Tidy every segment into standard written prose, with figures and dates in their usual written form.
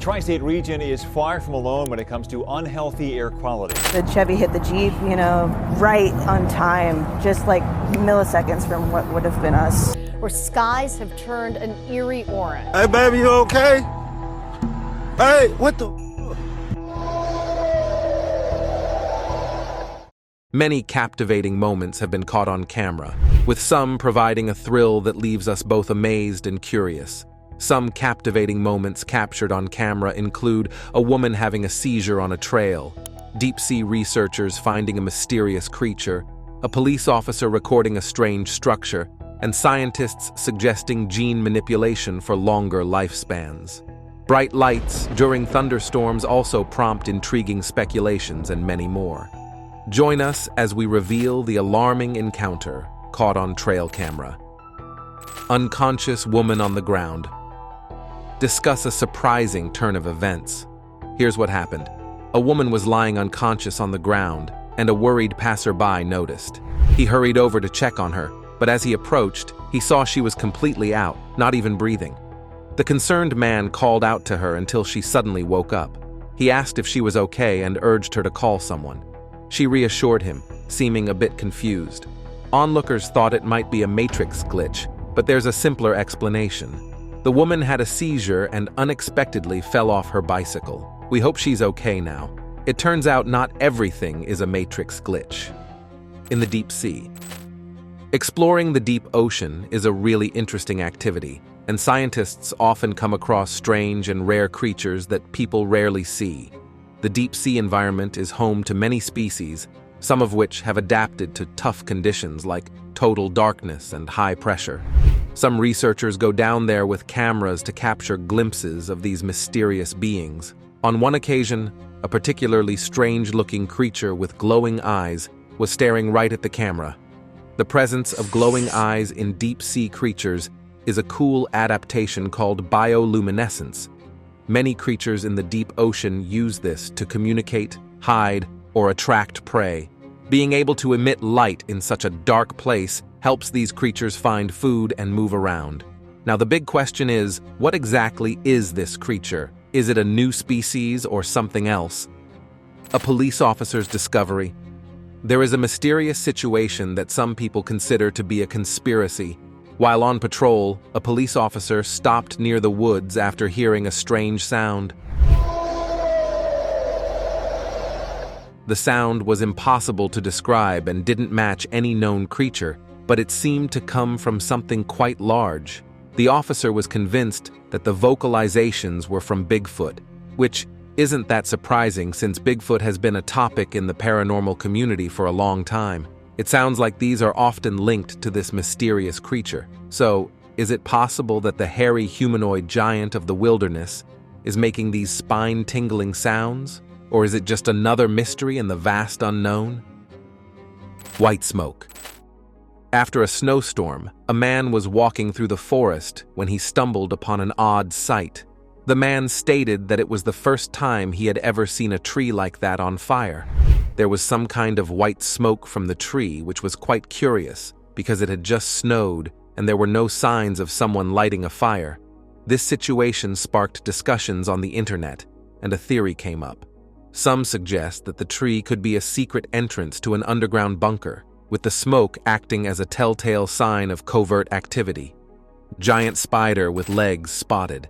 tri-state region is far from alone when it comes to unhealthy air quality. The Chevy hit the Jeep, right on time, just like milliseconds from what would have been us. Where skies have turned an eerie orange. Hey, baby, you okay? Hey, what the? Many captivating moments have been caught on camera, with some providing a thrill that leaves us both amazed and curious. Some captivating moments captured on camera include a woman having a seizure on a trail, deep-sea researchers finding a mysterious creature, a police officer recording a strange structure, and scientists suggesting gene manipulation for longer lifespans. Bright lights during thunderstorms also prompt intriguing speculations and many more. Join us as we reveal the alarming encounter caught on trail camera. Unconscious woman on the ground. Discuss a surprising turn of events. Here's what happened. A woman was lying unconscious on the ground, and a worried passerby noticed. He hurried over to check on her, but as he approached, he saw she was completely out, not even breathing. The concerned man called out to her until she suddenly woke up. He asked if she was okay and urged her to call someone. She reassured him, seeming a bit confused. Onlookers thought it might be a matrix glitch, but there's a simpler explanation. The woman had a seizure and unexpectedly fell off her bicycle. We hope she's okay now. It turns out not everything is a matrix glitch. In the deep sea. Exploring the deep ocean is a really interesting activity, and scientists often come across strange and rare creatures that people rarely see. The deep sea environment is home to many species, some of which have adapted to tough conditions like total darkness and high pressure. Some researchers go down there with cameras to capture glimpses of these mysterious beings. On one occasion, a particularly strange-looking creature with glowing eyes was staring right at the camera. The presence of glowing eyes in deep-sea creatures is a cool adaptation called bioluminescence. Many creatures in the deep ocean use this to communicate, hide, or attract prey. Being able to emit light in such a dark place helps these creatures find food and move around. Now the big question is, what exactly is this creature? Is it a new species or something else? A police officer's discovery. There is a mysterious situation that some people consider to be a conspiracy. While on patrol, a police officer stopped near the woods after hearing a strange sound. The sound was impossible to describe and didn't match any known creature, but it seemed to come from something quite large. The officer was convinced that the vocalizations were from Bigfoot, which isn't that surprising since Bigfoot has been a topic in the paranormal community for a long time. It sounds like these are often linked to this mysterious creature. So, is it possible that the hairy humanoid giant of the wilderness is making these spine-tingling sounds? Or is it just another mystery in the vast unknown? White smoke. After a snowstorm, a man was walking through the forest when he stumbled upon an odd sight. The man stated that it was the first time he had ever seen a tree like that on fire. There was some kind of white smoke from the tree, which was quite curious, because it had just snowed and there were no signs of someone lighting a fire. This situation sparked discussions on the internet, and a theory came up. Some suggest that the tree could be a secret entrance to an underground bunker, with the smoke acting as a telltale sign of covert activity. Giant spider with legs spotted.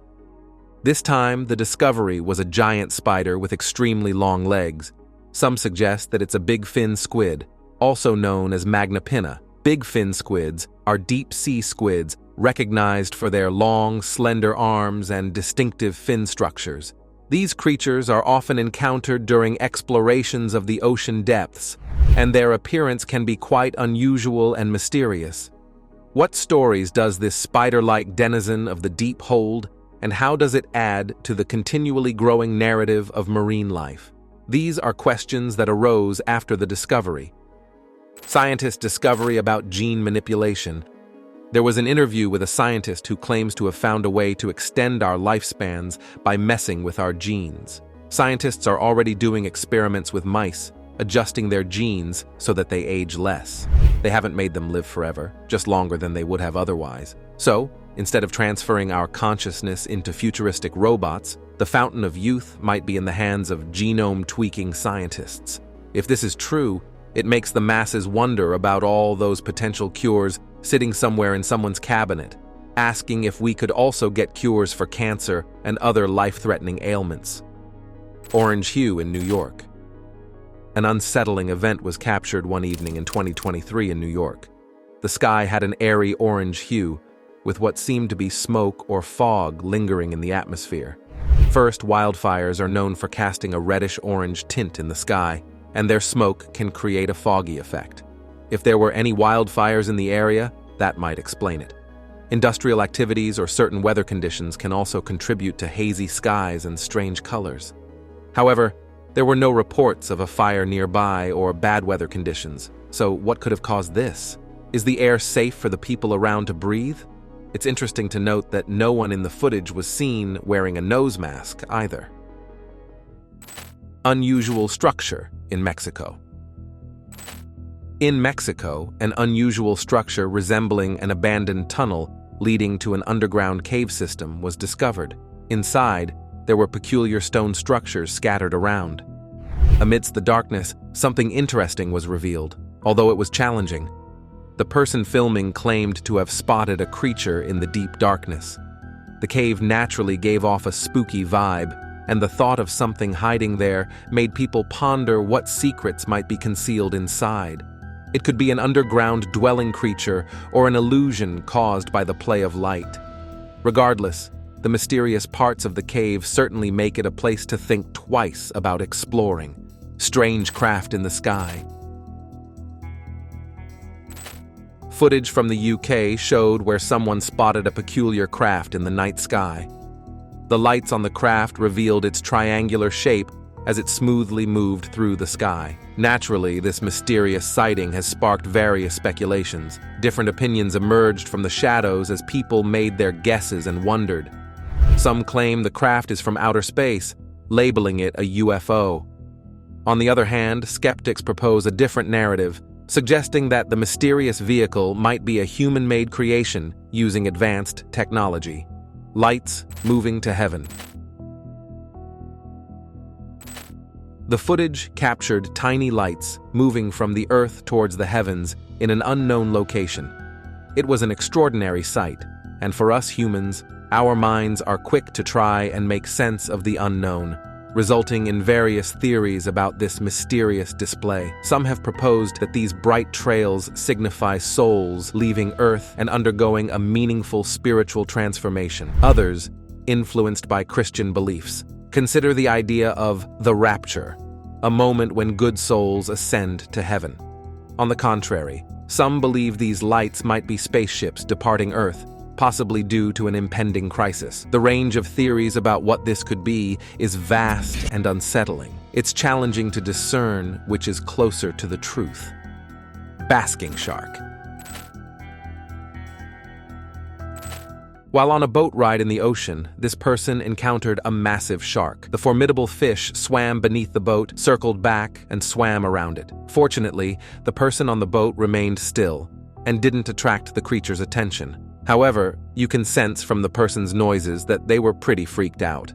This time, the discovery was a giant spider with extremely long legs. Some suggest that it's a big fin squid, also known as magna pinna. Big fin squids are deep-sea squids recognized for their long, slender arms and distinctive fin structures. These creatures are often encountered during explorations of the ocean depths, and their appearance can be quite unusual and mysterious. What stories does this spider-like denizen of the deep hold, and how does it add to the continually growing narrative of marine life? These are questions that arose after the discovery. Scientists' discovery about gene manipulation. There was an interview with a scientist who claims to have found a way to extend our lifespans by messing with our genes. Scientists are already doing experiments with mice, adjusting their genes so that they age less. They haven't made them live forever, just longer than they would have otherwise. So, Instead of transferring our consciousness into futuristic robots, the fountain of youth might be in the hands of genome-tweaking scientists. If this is true, it makes the masses wonder about all those potential cures sitting somewhere in someone's cabinet, asking if we could also get cures for cancer and other life-threatening ailments. Orange hue in New York. An unsettling event was captured one evening in 2023 in New York. The sky had an airy orange hue, with what seemed to be smoke or fog lingering in the atmosphere. First, wildfires are known for casting a reddish-orange tint in the sky, and their smoke can create a foggy effect. If there were any wildfires in the area, that might explain it. Industrial activities or certain weather conditions can also contribute to hazy skies and strange colors. However, there were no reports of a fire nearby or bad weather conditions, so what could have caused this? Is the air safe for the people around to breathe? It's interesting to note that no one in the footage was seen wearing a nose mask either. Unusual structure in Mexico. In Mexico, an unusual structure resembling an abandoned tunnel leading to an underground cave system was discovered. Inside, there were peculiar stone structures scattered around. Amidst the darkness, something interesting was revealed, although it was challenging. The person filming claimed to have spotted a creature in the deep darkness. The cave naturally gave off a spooky vibe, and the thought of something hiding there made people ponder what secrets might be concealed inside. It could be an underground dwelling creature or an illusion caused by the play of light. Regardless, the mysterious parts of the cave certainly make it a place to think twice about exploring. Strange craft in the sky. Footage from the UK showed where someone spotted a peculiar craft in the night sky. The lights on the craft revealed its triangular shape as it smoothly moved through the sky. Naturally, this mysterious sighting has sparked various speculations. Different opinions emerged from the shadows as people made their guesses and wondered. Some claim the craft is from outer space, labeling it a UFO. On the other hand, skeptics propose a different narrative, suggesting that the mysterious vehicle might be a human-made creation using advanced technology. Lights moving to heaven. The footage captured tiny lights moving from the Earth towards the heavens in an unknown location. It was an extraordinary sight, and for us humans, our minds are quick to try and make sense of the unknown, resulting in various theories about this mysterious display. Some have proposed that these bright trails signify souls leaving Earth and undergoing a meaningful spiritual transformation. Others, influenced by Christian beliefs, consider the idea of the rapture, a moment when good souls ascend to heaven. On the contrary, some believe these lights might be spaceships departing Earth, possibly due to an impending crisis. The range of theories about what this could be is vast and unsettling. It's challenging to discern which is closer to the truth. Basking shark. While on a boat ride in the ocean, this person encountered a massive shark. The formidable fish swam beneath the boat, circled back, and swam around it. Fortunately, the person on the boat remained still and didn't attract the creature's attention. However, you can sense from the person's noises that they were pretty freaked out.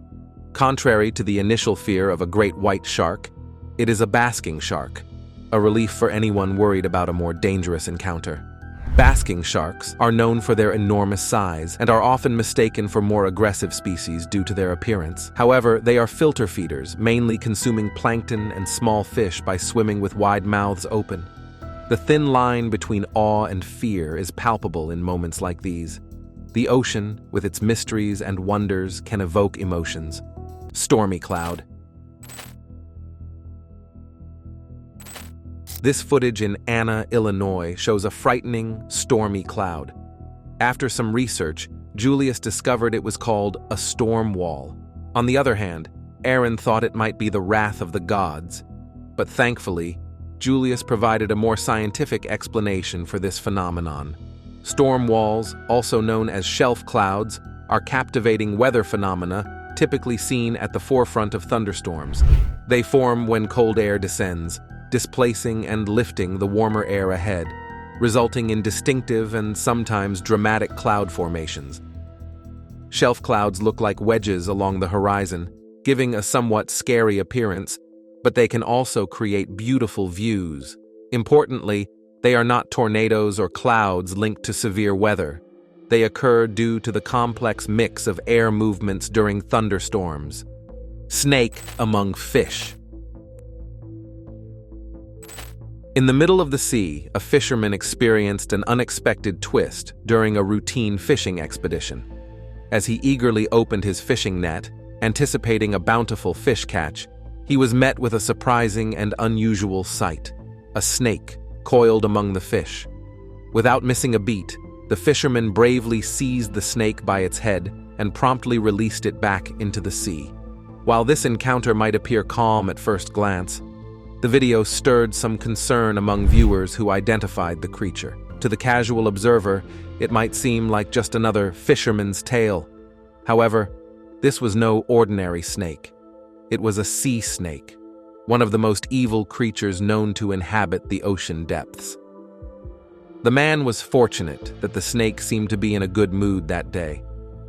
Contrary to the initial fear of a great white shark, it is a basking shark, a relief for anyone worried about a more dangerous encounter. Basking sharks are known for their enormous size and are often mistaken for more aggressive species due to their appearance. However, they are filter feeders, mainly consuming plankton and small fish by swimming with wide mouths open. The thin line between awe and fear is palpable in moments like these. The ocean, with its mysteries and wonders, can evoke emotions. Stormy cloud. This footage in Anna, Illinois shows a frightening, stormy cloud. After some research, Julius discovered it was called a storm wall. On the other hand, Aaron thought it might be the wrath of the gods. But thankfully, Julius provided a more scientific explanation for this phenomenon. Storm walls, also known as shelf clouds, are captivating weather phenomena typically seen at the forefront of thunderstorms. They form when cold air descends, displacing and lifting the warmer air ahead, resulting in distinctive and sometimes dramatic cloud formations. Shelf clouds look like wedges along the horizon, giving a somewhat scary appearance, but they can also create beautiful views. Importantly, they are not tornadoes or clouds linked to severe weather. They occur due to the complex mix of air movements during thunderstorms. Snake among fish. In the middle of the sea, a fisherman experienced an unexpected twist during a routine fishing expedition. As he eagerly opened his fishing net, anticipating a bountiful fish catch, he was met with a surprising and unusual sight: a snake coiled among the fish. Without missing a beat, the fisherman bravely seized the snake by its head and promptly released it back into the sea. While this encounter might appear calm at first glance, the video stirred some concern among viewers who identified the creature. To the casual observer, it might seem like just another fisherman's tale. However, this was no ordinary snake. It was a sea snake, one of the most evil creatures known to inhabit the ocean depths. The man was fortunate that the snake seemed to be in a good mood that day.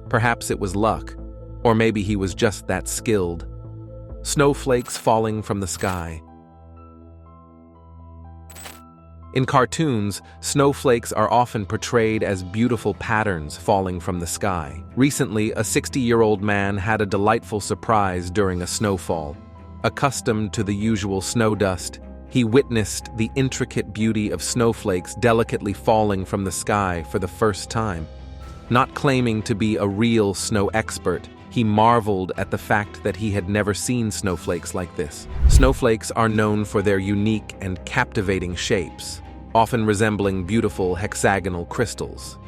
Perhaps it was luck, or maybe he was just that skilled. Snowflakes falling from the sky. In cartoons, snowflakes are often portrayed as beautiful patterns falling from the sky. Recently, a 60-year-old man had a delightful surprise during a snowfall. Accustomed to the usual snow dust, he witnessed the intricate beauty of snowflakes delicately falling from the sky for the first time. Not claiming to be a real snow expert, he marveled at the fact that he had never seen snowflakes like this. Snowflakes are known for their unique and captivating shapes, often resembling beautiful hexagonal crystals.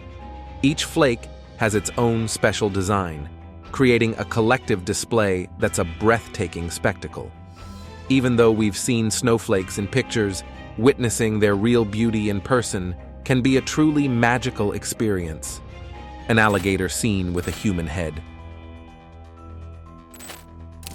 Each flake has its own special design, creating a collective display that's a breathtaking spectacle. Even though we've seen snowflakes in pictures, witnessing their real beauty in person can be a truly magical experience. An alligator seen with a human head.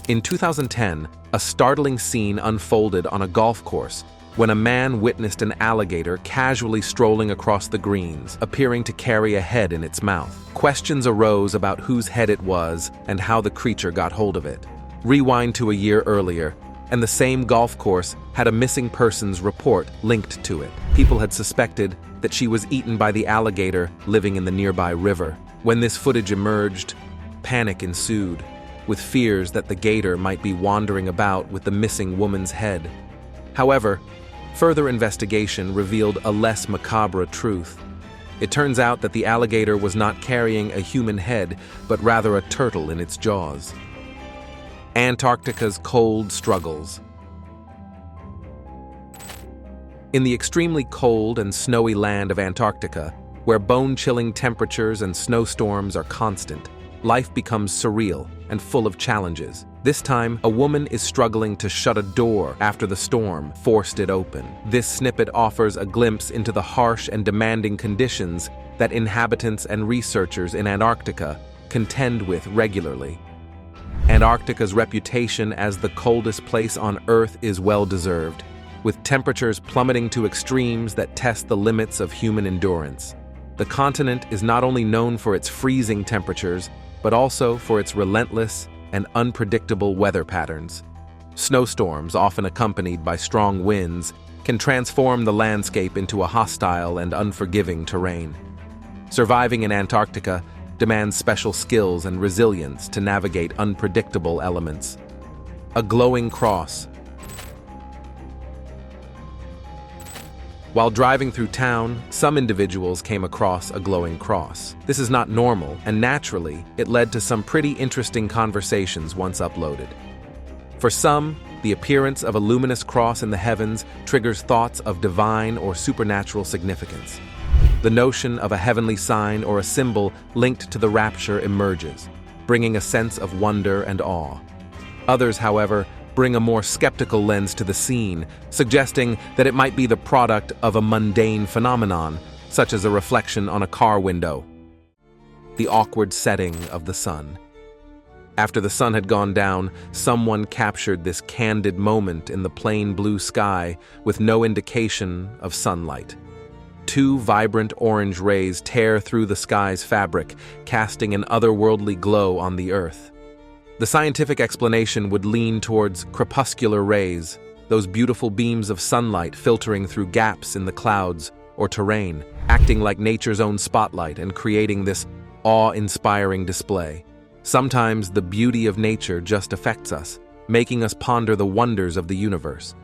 In 2010, a startling scene unfolded on a golf course when a man witnessed an alligator casually strolling across the greens, appearing to carry a head in its mouth. Questions arose about whose head it was and how the creature got hold of it. Rewind to a year earlier, and the same golf course had a missing persons report linked to it. People had suspected that she was eaten by the alligator living in the nearby river. When this footage emerged, panic ensued, with fears that the gator might be wandering about with the missing woman's head. However, further investigation revealed a less macabre truth. It turns out that the alligator was not carrying a human head, but rather a turtle in its jaws. Antarctica's cold struggles. In the extremely cold and snowy land of Antarctica, where bone-chilling temperatures and snowstorms are constant, life becomes surreal and full of challenges. This time, a woman is struggling to shut a door after the storm forced it open. This snippet offers a glimpse into the harsh and demanding conditions that inhabitants and researchers in Antarctica contend with regularly. Antarctica's reputation as the coldest place on Earth is well-deserved, with temperatures plummeting to extremes that test the limits of human endurance. The continent is not only known for its freezing temperatures, but also for its relentless and unpredictable weather patterns. Snowstorms, often accompanied by strong winds, can transform the landscape into a hostile and unforgiving terrain. Surviving in Antarctica demands special skills and resilience to navigate unpredictable elements. A glowing cross. While driving through town, some individuals came across a glowing cross. This is not normal, and naturally, it led to some pretty interesting conversations once uploaded. For some, the appearance of a luminous cross in the heavens triggers thoughts of divine or supernatural significance. The notion of a heavenly sign or a symbol linked to the rapture emerges, bringing a sense of wonder and awe. Others, however, bring a more skeptical lens to the scene, suggesting that it might be the product of a mundane phenomenon, such as a reflection on a car window. The awkward setting of the sun. After the sun had gone down, someone captured this candid moment in the plain blue sky with no indication of sunlight. Two vibrant orange rays tear through the sky's fabric, casting an otherworldly glow on the Earth. The scientific explanation would lean towards crepuscular rays, those beautiful beams of sunlight filtering through gaps in the clouds or terrain, acting like nature's own spotlight and creating this awe-inspiring display. Sometimes the beauty of nature just affects us, making us ponder the wonders of the universe.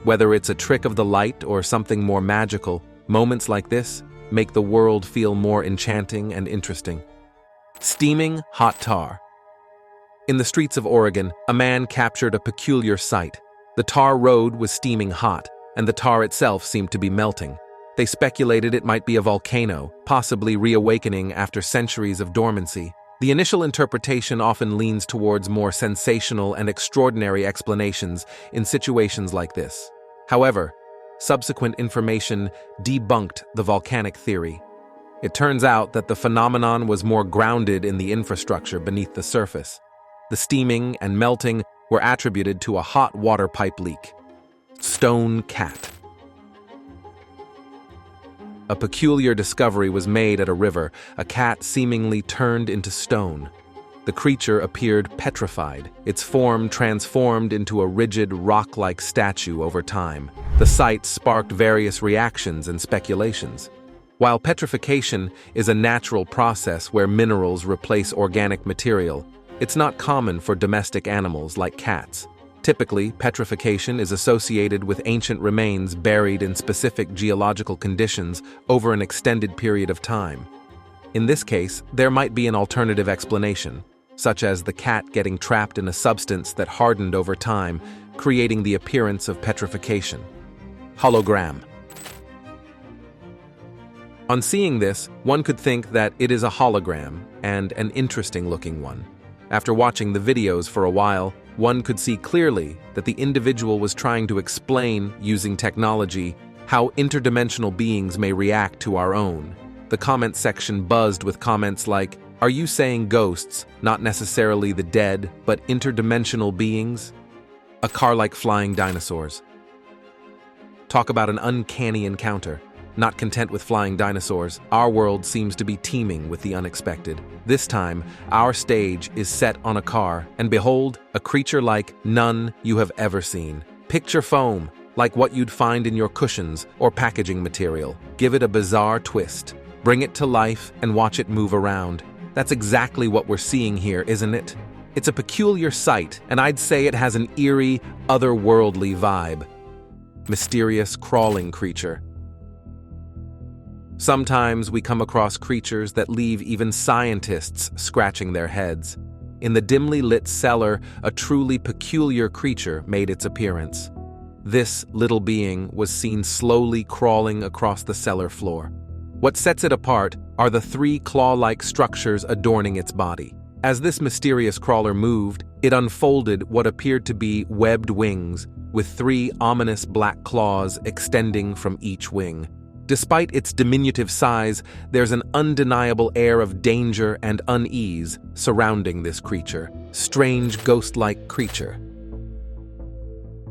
Whether it's a trick of the light or something more magical, moments like this make the world feel more enchanting and interesting. Steaming hot tar. In the streets of Oregon, a man captured a peculiar sight. The tar road was steaming hot, and the tar itself seemed to be melting. They speculated it might be a volcano, possibly reawakening after centuries of dormancy. The initial interpretation often leans towards more sensational and extraordinary explanations in situations like this. However, subsequent information debunked the volcanic theory. It turns out that the phenomenon was more grounded in the infrastructure beneath the surface. The steaming and melting were attributed to a hot water pipe leak. Stone cat. A peculiar discovery was made at a river. A cat seemingly turned into stone. The creature appeared petrified, its form transformed into a rigid rock-like statue over time. The sight sparked various reactions and speculations. While petrification is a natural process where minerals replace organic material, it's not common for domestic animals like cats. Typically, petrification is associated with ancient remains buried in specific geological conditions over an extended period of time. In this case, there might be an alternative explanation, such as the cat getting trapped in a substance that hardened over time, creating the appearance of petrification. Hologram. On seeing this, one could think that it is a hologram, and an interesting-looking one. After watching the videos for a while, one could see clearly that the individual was trying to explain, using technology, how interdimensional beings may react to our own. The comment section buzzed with comments like, "Are you saying ghosts, not necessarily the dead, but interdimensional beings?" A car like flying dinosaurs. Talk about an uncanny encounter. Not content with flying dinosaurs, our world seems to be teeming with the unexpected. This time, our stage is set on a car, and behold, a creature like none you have ever seen. Picture foam, like what you'd find in your cushions or packaging material. Give it a bizarre twist. Bring it to life and watch it move around. That's exactly what we're seeing here, isn't it? It's a peculiar sight, and I'd say it has an eerie, otherworldly vibe. Mysterious crawling creature. Sometimes we come across creatures that leave even scientists scratching their heads. In the dimly lit cellar, a truly peculiar creature made its appearance. This little being was seen slowly crawling across the cellar floor. What sets it apart are the three claw-like structures adorning its body. As this mysterious crawler moved, it unfolded what appeared to be webbed wings, with three ominous black claws extending from each wing. Despite its diminutive size, there's an undeniable air of danger and unease surrounding this creature. Strange, ghost-like creature.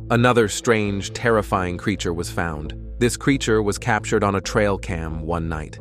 Another strange, terrifying creature was found. This creature was captured on a trail cam one night.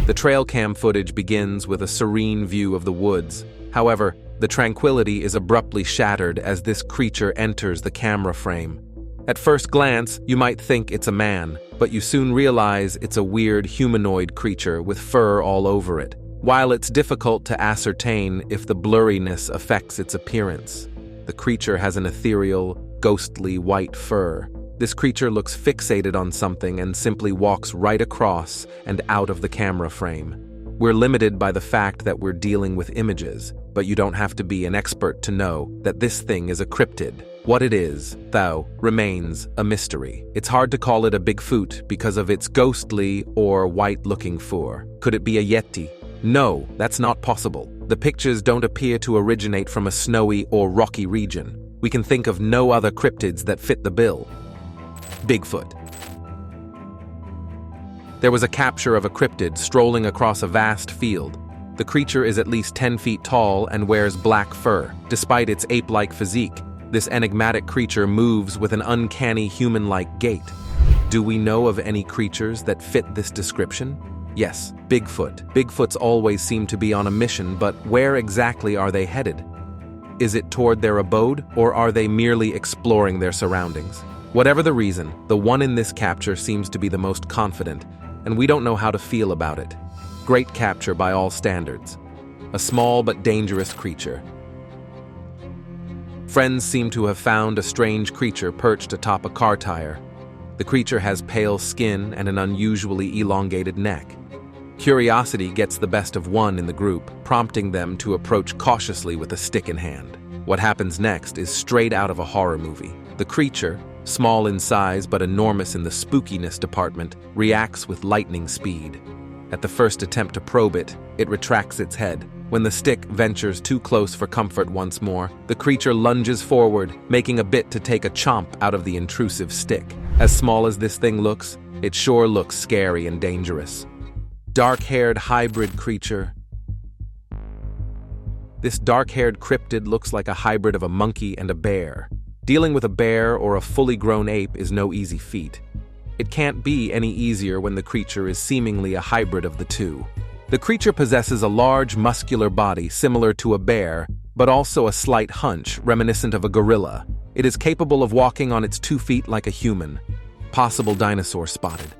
The trail cam footage begins with a serene view of the woods. However, the tranquility is abruptly shattered as this creature enters the camera frame. At first glance, you might think it's a man, but you soon realize it's a weird humanoid creature with fur all over it. While it's difficult to ascertain if the blurriness affects its appearance, the creature has an ethereal, ghostly white fur. This creature looks fixated on something and simply walks right across and out of the camera frame. We're limited by the fact that we're dealing with images, but you don't have to be an expert to know that this thing is a cryptid. What it is, though, remains a mystery. It's hard to call it a Bigfoot because of its ghostly or white-looking fur. Could it be a Yeti? No, that's not possible. The pictures don't appear to originate from a snowy or rocky region. We can think of no other cryptids that fit the bill. Bigfoot. There was a capture of a cryptid strolling across a vast field. The creature is at least 10 feet tall and wears black fur. Despite its ape-like physique, this enigmatic creature moves with an uncanny human-like gait. Do we know of any creatures that fit this description? Yes, Bigfoot. Bigfoots always seem to be on a mission, but where exactly are they headed? Is it toward their abode, or are they merely exploring their surroundings? Whatever the reason, the one in this capture seems to be the most confident, and we don't know how to feel about it. Great capture by all standards. A small but dangerous creature. Friends seem to have found a strange creature perched atop a car tire. The creature has pale skin and an unusually elongated neck. Curiosity gets the best of one in the group, prompting them to approach cautiously with a stick in hand. What happens next is straight out of a horror movie. The creature, small in size but enormous in the spookiness department, reacts with lightning speed. At the first attempt to probe it, it retracts its head. When the stick ventures too close for comfort once more, the creature lunges forward, making a bit to take a chomp out of the intrusive stick. As small as this thing looks, it sure looks scary and dangerous. Dark-haired hybrid creature. This dark-haired cryptid looks like a hybrid of a monkey and a bear. Dealing with a bear or a fully grown ape is no easy feat. It can't be any easier when the creature is seemingly a hybrid of the two. The creature possesses a large, muscular body similar to a bear, but also a slight hunch reminiscent of a gorilla. It is capable of walking on its 2 feet like a human. Possible dinosaur spotted.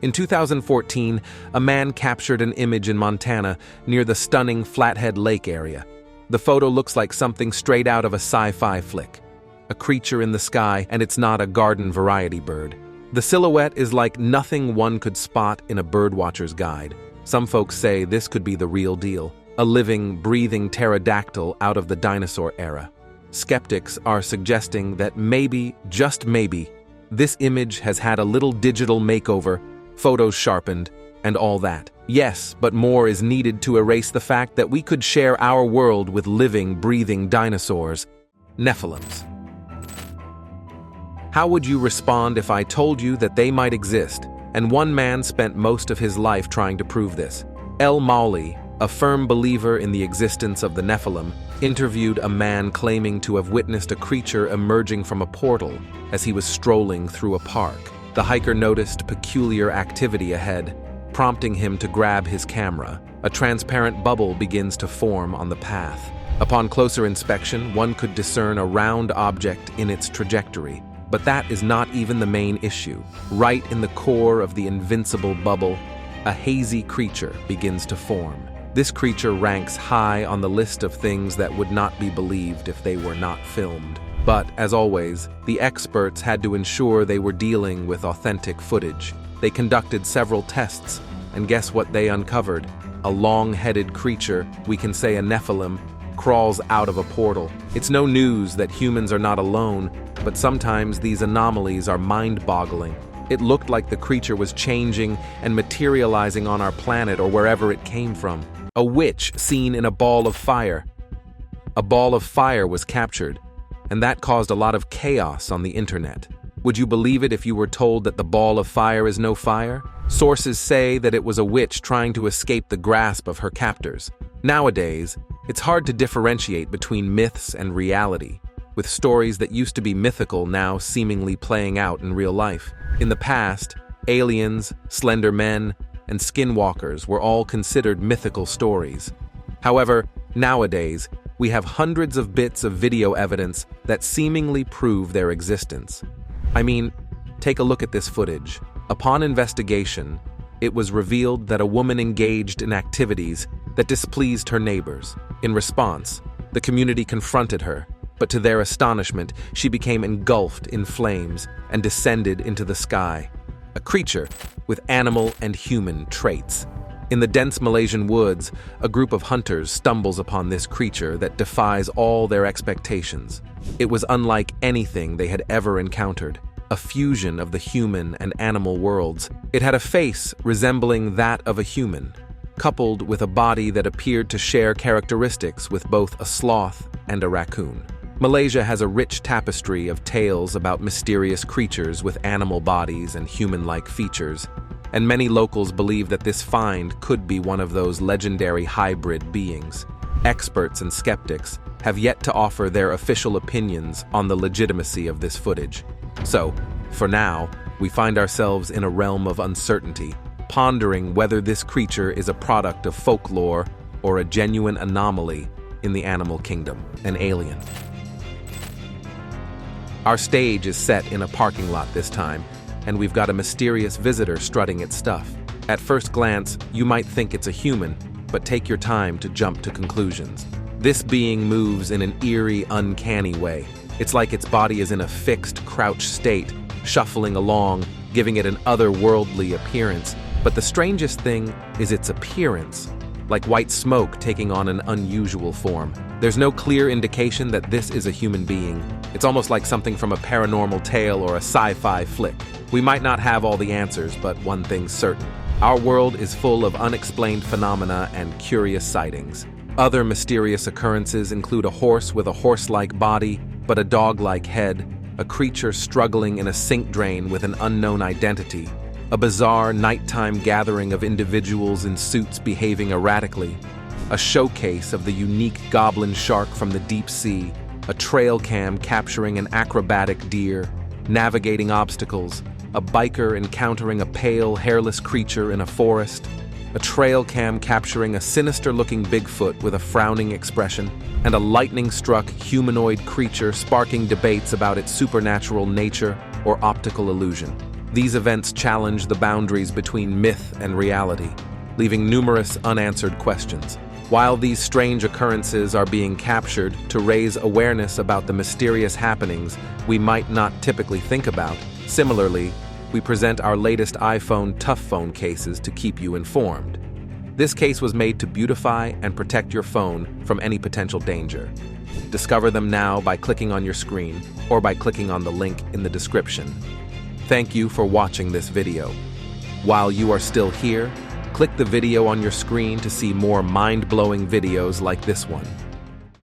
In 2014, a man captured an image in Montana near the stunning Flathead Lake area. The photo looks like something straight out of a sci-fi flick. A creature in the sky, and it's not a garden variety bird. The silhouette is like nothing one could spot in a birdwatcher's guide. Some folks say this could be the real deal, a living, breathing pterodactyl out of the dinosaur era. Skeptics are suggesting that maybe, just maybe, this image has had a little digital makeover, photos sharpened, and all that. Yes, but more is needed to erase the fact that we could share our world with living, breathing dinosaurs, Nephilims. How would you respond if I told you that they might exist? And one man spent most of his life trying to prove this. El Mauli, a firm believer in the existence of the Nephilim, interviewed a man claiming to have witnessed a creature emerging from a portal as he was strolling through a park. The hiker noticed peculiar activity ahead, prompting him to grab his camera. A transparent bubble begins to form on the path. Upon closer inspection, one could discern a round object in its trajectory. But that is not even the main issue. Right in the core of the invincible bubble, a hazy creature begins to form. This creature ranks high on the list of things that would not be believed if they were not filmed. But, as always, the experts had to ensure they were dealing with authentic footage. They conducted several tests, and guess what they uncovered? A long-headed creature, we can say a Nephilim, crawls out of a portal. It's no news that humans are not alone, but sometimes these anomalies are mind-boggling. It looked like the creature was changing and materializing on our planet or wherever it came from. A witch seen in a ball of fire. A ball of fire was captured, and that caused a lot of chaos on the internet. Would you believe it if you were told that the ball of fire is no fire? Sources say that it was a witch trying to escape the grasp of her captors. Nowadays, it's hard to differentiate between myths and reality, with stories that used to be mythical now seemingly playing out in real life. In the past, aliens, slender men, and skinwalkers were all considered mythical stories. However, nowadays, we have hundreds of bits of video evidence that seemingly prove their existence. I mean, take a look at this footage. Upon investigation, it was revealed that a woman engaged in activities that displeased her neighbors. In response, the community confronted her, but to their astonishment, she became engulfed in flames and descended into the sky. A creature with animal and human traits. In the dense Malaysian woods, a group of hunters stumbles upon this creature that defies all their expectations. It was unlike anything they had ever encountered, a fusion of the human and animal worlds. It had a face resembling that of a human, coupled with a body that appeared to share characteristics with both a sloth and a raccoon. Malaysia has a rich tapestry of tales about mysterious creatures with animal bodies and human-like features, and many locals believe that this find could be one of those legendary hybrid beings. Experts and skeptics have yet to offer their official opinions on the legitimacy of this footage. So, For now, we find ourselves in a realm of uncertainty, pondering whether this creature is a product of folklore or a genuine anomaly in the animal kingdom, an alien. Our stage is set in a parking lot this time, and we've got a mysterious visitor strutting its stuff. At first glance, you might think it's a human, but take your time to jump to conclusions. This being moves in an eerie, uncanny way. It's like its body is in a fixed, crouched state, shuffling along, giving it an otherworldly appearance. But the strangest thing is its appearance, like white smoke taking on an unusual form. There's no clear indication that this is a human being. It's almost like something from a paranormal tale or a sci-fi flick. We might not have all the answers, but one thing's certain. Our world is full of unexplained phenomena and curious sightings. Other mysterious occurrences include a horse with a horse-like body, but a dog-like head, a creature struggling in a sink drain with an unknown identity, a bizarre nighttime gathering of individuals in suits behaving erratically, a showcase of the unique goblin shark from the deep sea, a trail cam capturing an acrobatic deer, navigating obstacles, a biker encountering a pale, hairless creature in a forest, a trail cam capturing a sinister-looking Bigfoot with a frowning expression, and a lightning-struck humanoid creature sparking debates about its supernatural nature or optical illusion. These events challenge the boundaries between myth and reality, leaving numerous unanswered questions. While these strange occurrences are being captured to raise awareness about the mysterious happenings we might not typically think about, similarly, we present our latest iPhone Tough Phone cases to keep you informed. This case was made to beautify and protect your phone from any potential danger. Discover them now by clicking on your screen or by clicking on the link in the description. Thank you for watching this video. While you are still here, click the video on your screen to see more mind-blowing videos like this one.